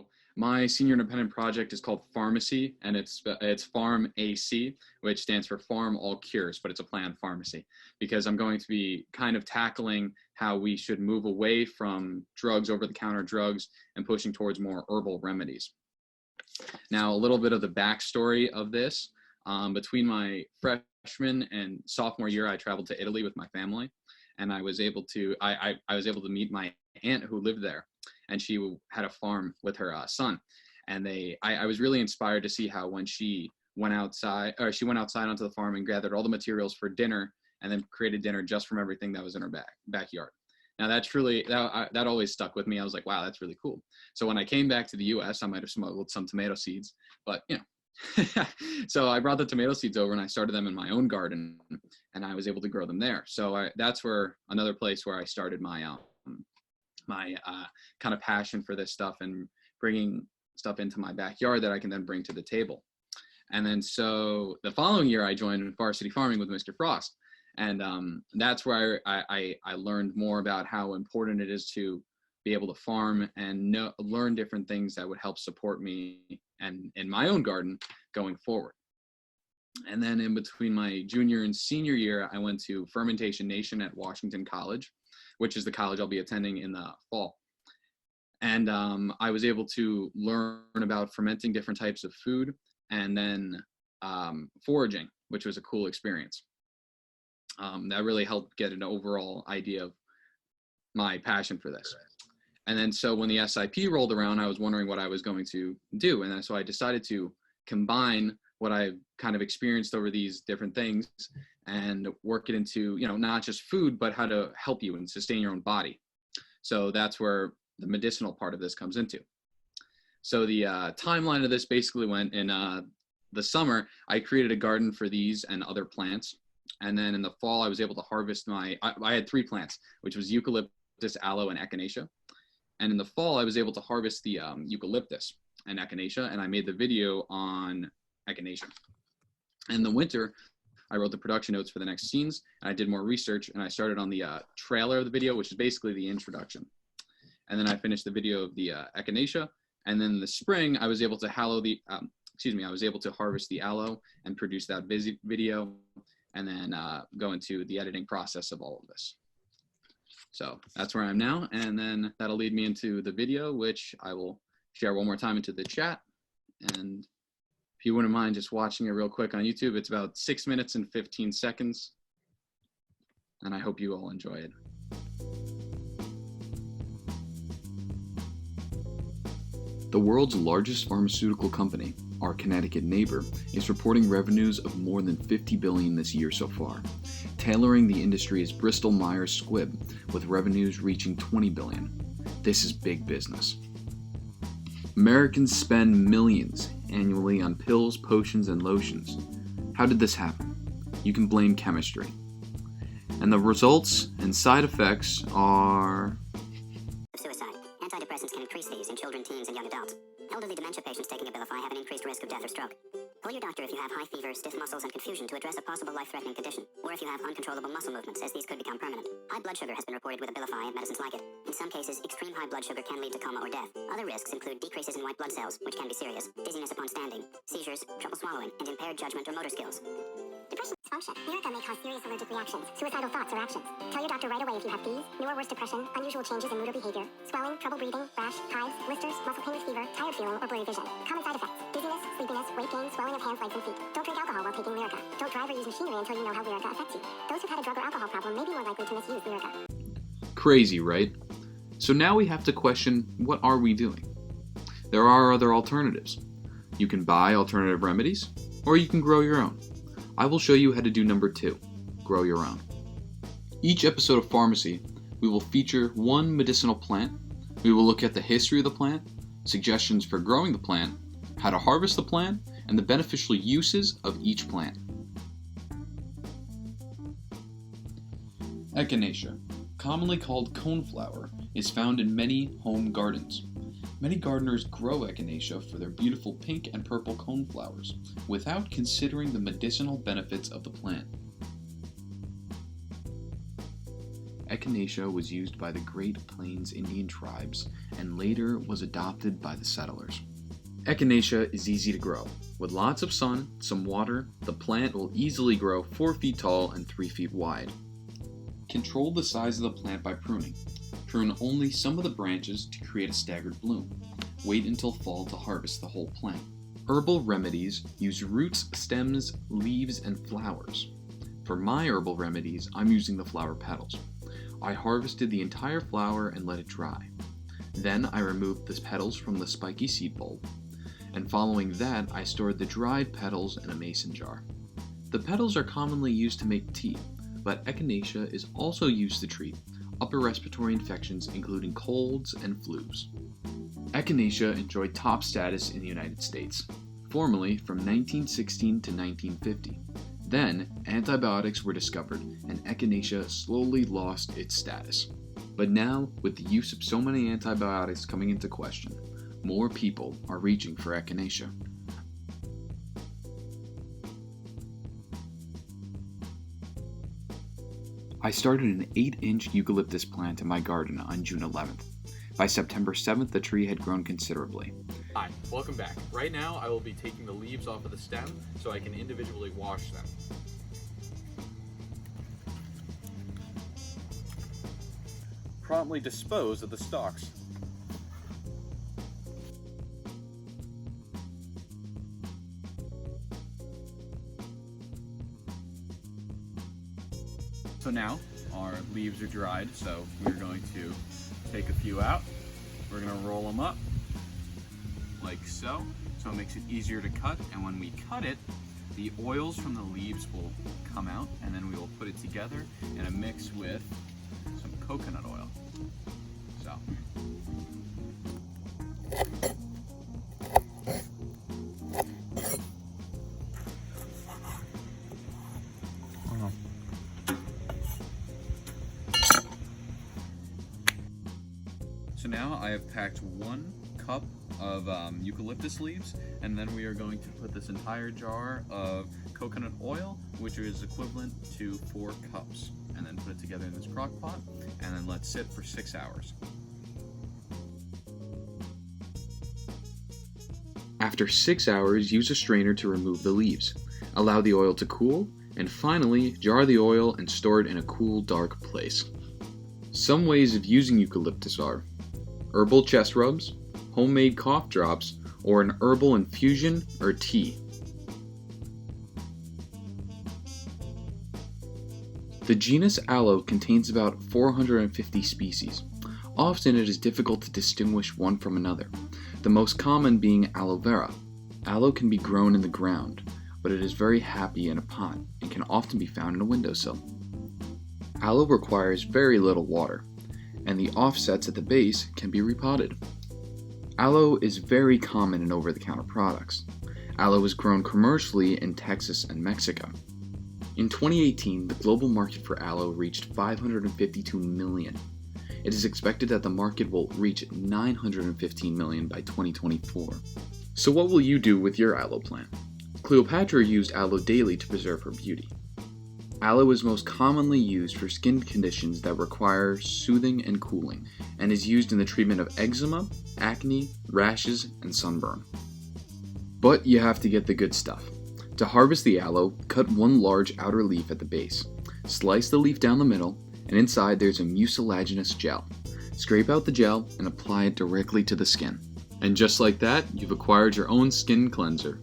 So my senior independent project is called Pharmacy, and it's Farm AC, which stands for Farm All Cures, but it's a planned pharmacy, because I'm going to be kind of tackling how we should move away from drugs, over-the-counter drugs, and pushing towards more herbal remedies. Now, a little bit of the backstory of this. Between my freshman and sophomore year, I traveled to Italy with my family, and I was able to meet my aunt who lived there, and she had a farm with her son. And I was really inspired to see how when she went outside onto the farm and gathered all the materials for dinner, and then created dinner just from everything that was in her backyard. Now that always stuck with me. I was like, wow, that's really cool. So when I came back to the US, I might have smuggled some tomato seeds, but so I brought the tomato seeds over and I started them in my own garden, and I was able to grow them there. So that's another place where I started my kind of passion for this stuff and bringing stuff into my backyard that I can then bring to the table. And then so the following year I joined varsity farming with Mr. Frost. And that's where I learned more about how important it is to be able to farm and learn different things that would help support me and in my own garden going forward. And then in between my junior and senior year, I went to Fermentation Nation at Washington College, which is the college I'll be attending in the fall. And I was able to learn about fermenting different types of food, and then foraging, which was a cool experience. That really helped get an overall idea of my passion for this. And then so when the SIP rolled around, I was wondering what I was going to do. And so I decided to combine what I've kind of experienced over these different things and work it into, not just food, but how to help you and sustain your own body. So that's where the medicinal part of this comes into. So the timeline of this basically went in the summer, I created a garden for these and other plants. And then in the fall, I was able to harvest I had 3 plants, which was Eucalyptus, Aloe, and Echinacea. And in the fall, I was able to harvest the Eucalyptus and Echinacea, and I made the video on Echinacea. In the winter, I wrote the production notes for the next scenes, and I did more research, and I started on the trailer of the video, which is basically the introduction. And then I finished the video of the Echinacea, and then in the spring, I was able to harvest the Aloe and produce that video, and then go into the editing process of all of this. So that's where I am now, and then that'll lead me into the video, which I will share one more time into the chat. And if you wouldn't mind just watching it real quick on YouTube, it's about 6 minutes and 15 seconds, and I hope you all enjoy it. The world's largest pharmaceutical company, our Connecticut neighbor, is reporting revenues of more than $50 billion this year so far. Tailoring the industry is Bristol Myers Squibb, with revenues reaching $20 billion. This is big business. Americans spend millions annually on pills, potions, and lotions. How did this happen? You can blame chemistry. And the results and side effects are... Suicide. Antidepressants can increase these in children, teens, and young adults. Elderly dementia patients taking Abilify have an increased risk of death or stroke. Call your doctor if you have high fever, stiff muscles, and confusion to address a possible life-threatening condition, or if you have uncontrollable muscle movements, as these could become permanent. High blood sugar has been reported with Abilify and medicines like it. In some cases, extreme high blood sugar can lead to coma or death. Other risks include decreases in white blood cells, which can be serious, dizziness upon standing, seizures, trouble swallowing, and impaired judgment or motor skills. Depression dysfunction. Lyrica may cause serious allergic reactions, suicidal thoughts or actions. Tell your doctor right away if you have these, new or worse depression, unusual changes in mood or behavior, swelling, trouble breathing, rash, hives, blisters, muscle pain with fever, tired feeling, or blurry vision. Common side effects: dizziness, sleepiness, weight gain, swelling of hands, legs, and feet. Don't drink alcohol while taking Lyrica. Don't drive or use machinery until you know how Lyrica affects you. Those who've had a drug or alcohol problem may be more likely to misuse Lyrica. Crazy, right? So now we have to question, what are we doing? There are other alternatives. You can buy alternative remedies, or you can grow your own. I will show you how to do number 2, grow your own. Each episode of Pharmacy, we will feature one medicinal plant. We will look at the history of the plant, suggestions for growing the plant, how to harvest the plant, and the beneficial uses of each plant. Echinacea, commonly called coneflower, is found in many home gardens. Many gardeners grow Echinacea for their beautiful pink and purple coneflowers, without considering the medicinal benefits of the plant. Echinacea was used by the Great Plains Indian tribes and later was adopted by the settlers. Echinacea is easy to grow. With lots of sun, some water, the plant will easily grow 4 feet tall and 3 feet wide. Control the size of the plant by pruning. Prune only some of the branches to create a staggered bloom. Wait until fall to harvest the whole plant. Herbal remedies use roots, stems, leaves, and flowers. For my herbal remedies, I'm using the flower petals. I harvested the entire flower and let it dry. Then I removed the petals from the spiky seed bulb, and following that, I stored the dried petals in a mason jar. The petals are commonly used to make tea, but Echinacea is also used to treat upper respiratory infections including colds and flus. Echinacea enjoyed top status in the United States, formerly from 1916 to 1950. Then, antibiotics were discovered and Echinacea slowly lost its status. But now, with the use of so many antibiotics coming into question, more people are reaching for Echinacea. I started an 8-inch eucalyptus plant in my garden on June 11th. By September 7th, the tree had grown considerably. Hi, welcome back. Right now, I will be taking the leaves off of the stem so I can individually wash them. Promptly dispose of the stalks. So now our leaves are dried, so we're going to take a few out. We're going to roll them up like so it makes it easier to cut, and when we cut it, the oils from the leaves will come out, and then we will put it together in a mix with some coconut oil. So. So now I have packed 1 cup of eucalyptus leaves, and then we are going to put this entire jar of coconut oil, which is equivalent to 4 cups, and then put it together in this crock pot, and then let sit for 6 hours. After 6 hours, use a strainer to remove the leaves. Allow the oil to cool, and finally, jar the oil and store it in a cool, dark place. Some ways of using eucalyptus are herbal chest rubs, homemade cough drops, or an herbal infusion or tea. The genus Aloe contains about 450 species. Often it is difficult to distinguish one from another, the most common being aloe vera. Aloe can be grown in the ground, but it is very happy in a pot and can often be found in a windowsill. Aloe requires very little water, and the offsets at the base can be repotted. Aloe is very common in over-the-counter products. Aloe is grown commercially in Texas and Mexico. In 2018, the global market for aloe reached 552 million. It is expected that the market will reach 915 million by 2024. So what will you do with your aloe plant? Cleopatra used aloe daily to preserve her beauty. Aloe is most commonly used for skin conditions that require soothing and cooling, and is used in the treatment of eczema, acne, rashes, and sunburn. But you have to get the good stuff. To harvest the aloe, cut 1 large outer leaf at the base. Slice the leaf down the middle, and inside there's a mucilaginous gel. Scrape out the gel and apply it directly to the skin. And just like that, you've acquired your own skin cleanser.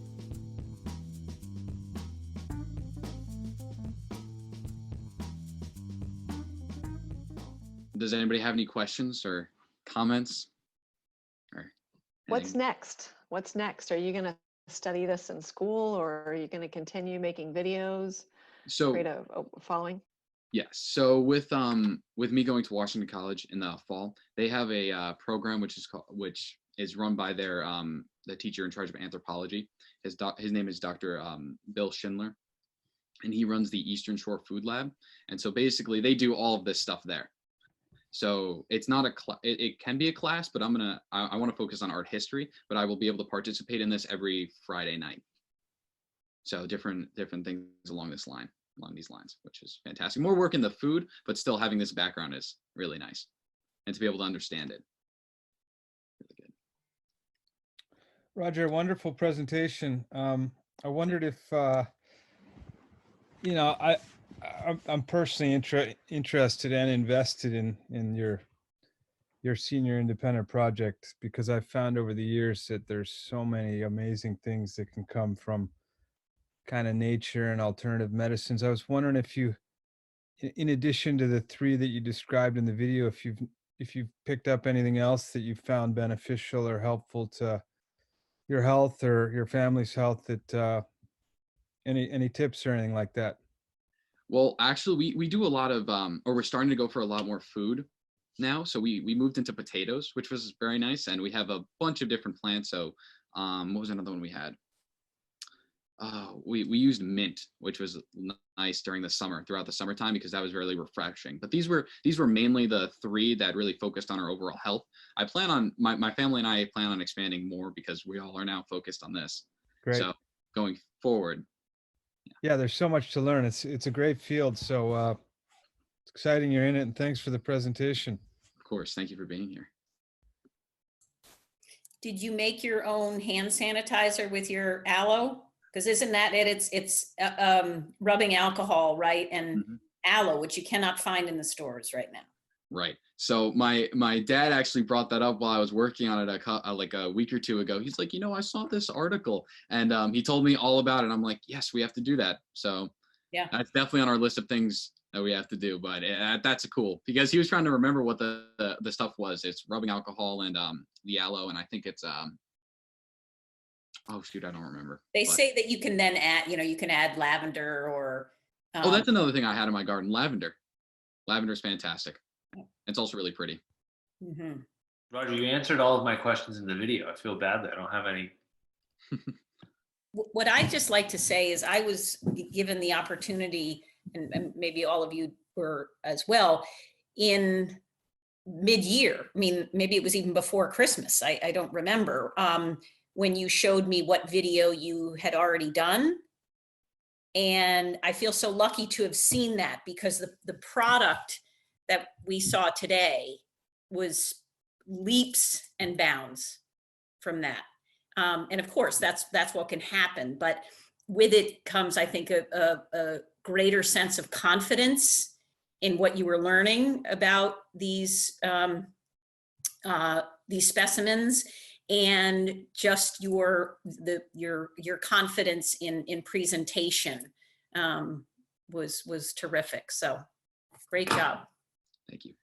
Does anybody have any questions or comments? Or What's next? What's next? Are you going to study this in school, or are you going to continue making videos? So Create a following? yes. So with me going to Washington College in the fall, they have a program which is run by their the teacher in charge of anthropology. His name is Dr. Bill Schindler, and he runs the Eastern Shore Food Lab. And so basically, they do all of this stuff there. So it's not it can be a class, but I want to focus on art history, but I will be able to participate in this every Friday night. So different things along this line. along these lines, which is fantastic. More work in the food, but still having this background is really nice, and to be able to understand it. Really good. Rodger, wonderful presentation. I wondered if, you know, I'm personally interested and invested in your senior independent project, because I've found over the years that there's so many amazing things that can come from kind of nature and alternative medicines. I was wondering if you, in addition to the three that you described in the video, if you've picked up anything else that you found beneficial or helpful to your health or your family's health, that any tips or anything like that. Well, actually, we do a lot of, or we're starting to go for a lot more food now. So we moved into potatoes, which was very nice. And we have a bunch of different plants. So what was another one we had? We used mint, which was nice during the summer, throughout the summertime, because that was really refreshing. But these were mainly the three that really focused on our overall health. I plan on, my family and I plan on expanding more, because we all are now focused on this. Great. So going forward. Yeah, there's so much to learn. It's a great field. So it's exciting you're in it, and thanks for the presentation. Of course, thank you for being here. Did you make your own hand sanitizer with your aloe? Because isn't that it? It's rubbing alcohol, right? And aloe, which you cannot find in the stores right now. Right. So my dad actually brought that up while I was working on it like a week or two ago. He's like, I saw this article, and he told me all about it. I'm like, yes, we have to do that. So yeah, that's definitely on our list of things that we have to do. But that's cool, because he was trying to remember what the stuff was. It's rubbing alcohol and the aloe, and I think it's oh shoot, I don't remember. They say that you can then add, you can add lavender or. Oh, that's another thing I had in my garden. Lavender. Lavender is fantastic. It's also really pretty. Rodger, you answered all of my questions in the video. I feel bad that I don't have any. What I just like to say is I was given the opportunity, and maybe all of you were as well, in mid-year. I mean, maybe it was even before Christmas. I don't remember. When you showed me what video you had already done. And I feel so lucky to have seen that, because the product that we saw today was leaps and bounds from that. And of course, that's what can happen. But with it comes, I think, a greater sense of confidence in what you were learning about these specimens, and just your confidence in presentation was terrific. So great job. Thank you.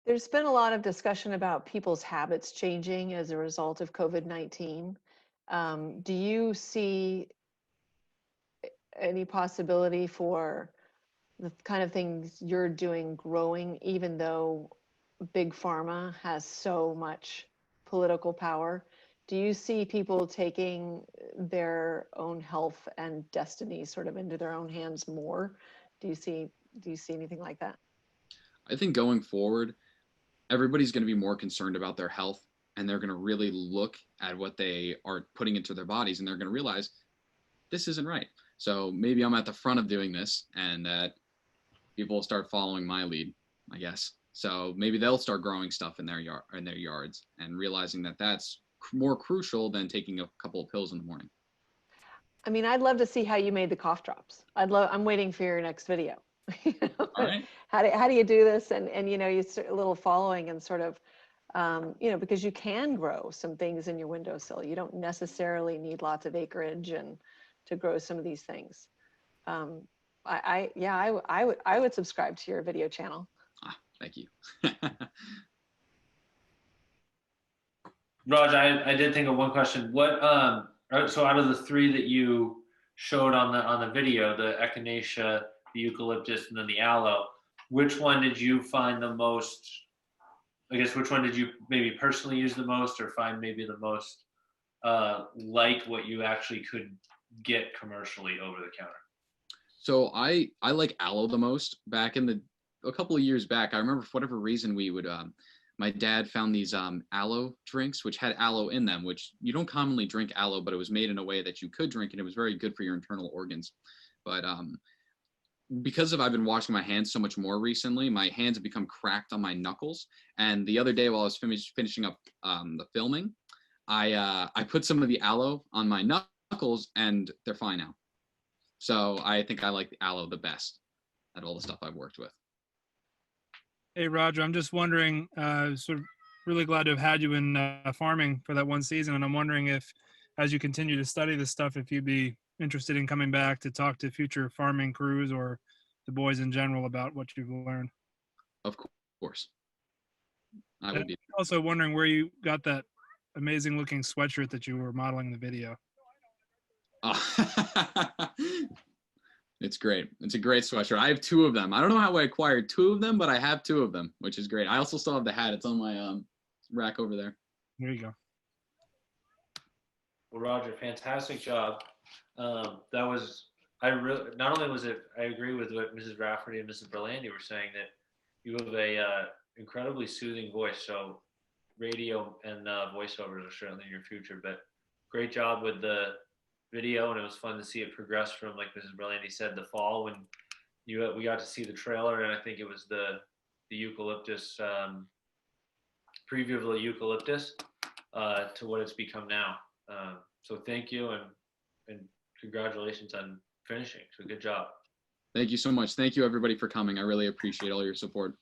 There's been a lot of discussion about people's habits changing as a result of COVID-19. Do you see any possibility for the kind of things you're doing growing, even though Big Pharma has so much political power? Do you see people taking their own health and destiny sort of into their own hands more? Do you see anything like that? I think going forward, everybody's going to be more concerned about their health, and they're going to really look at what they are putting into their bodies, and they're going to realize this isn't right. So maybe I'm at the front of doing this, and that people will start following my lead, I guess. So maybe they'll start growing stuff in their yards, and realizing that that's more crucial than taking a couple of pills in the morning. I mean, I'd love to see how you made the cough drops. I'm waiting for your next video. All right. How do you do this? And you start a little following, and sort of, because you can grow some things in your windowsill. You don't necessarily need lots of acreage and to grow some of these things. I would subscribe to your video channel. Thank you. Rodger, I did think of one question. What so out of the three that you showed on the video, the Echinacea, the Eucalyptus, and then the Aloe, which one did you find the most, I guess, which one did you maybe personally use the most, or find maybe the most like what you actually could get commercially over the counter? So I like aloe the most. Back in a couple of years back, I remember for whatever reason we would, my dad found these aloe drinks, which had aloe in them, which you don't commonly drink aloe, but it was made in a way that you could drink, and it was very good for your internal organs. But because I've been washing my hands so much more recently, my hands have become cracked on my knuckles. And the other day while I was finishing up the filming, I put some of the aloe on my knuckles and they're fine now. So I think I like the aloe the best at all the stuff I've worked with. Hey, Roger, I'm just wondering, sort of really glad to have had you in farming for that one season. And I'm wondering if, as you continue to study this stuff, if you'd be interested in coming back to talk to future farming crews or the boys in general about what you've learned. Of course. I would be. Also wondering where you got that amazing looking sweatshirt that you were modeling in the video. It's great. It's a great sweatshirt. I have 2 of them. I don't know how I acquired 2 of them, but I have 2 of them, which is great. I also still have the hat. It's on my rack over there. There you go. Well, Roger, fantastic job. That was, not only was it, I agree with what Mrs. Rafferty and Mrs. Berlandi were saying, that you have a incredibly soothing voice. So radio and voiceovers are certainly your future, but great job with the video. And it was fun to see it progress from, like Mrs. Berlandi said, the fall when we got to see the trailer. And I think it was the eucalyptus, preview of the eucalyptus to what it's become now. So thank you and congratulations on finishing. So good job. Thank you so much. Thank you everybody for coming. I really appreciate all your support.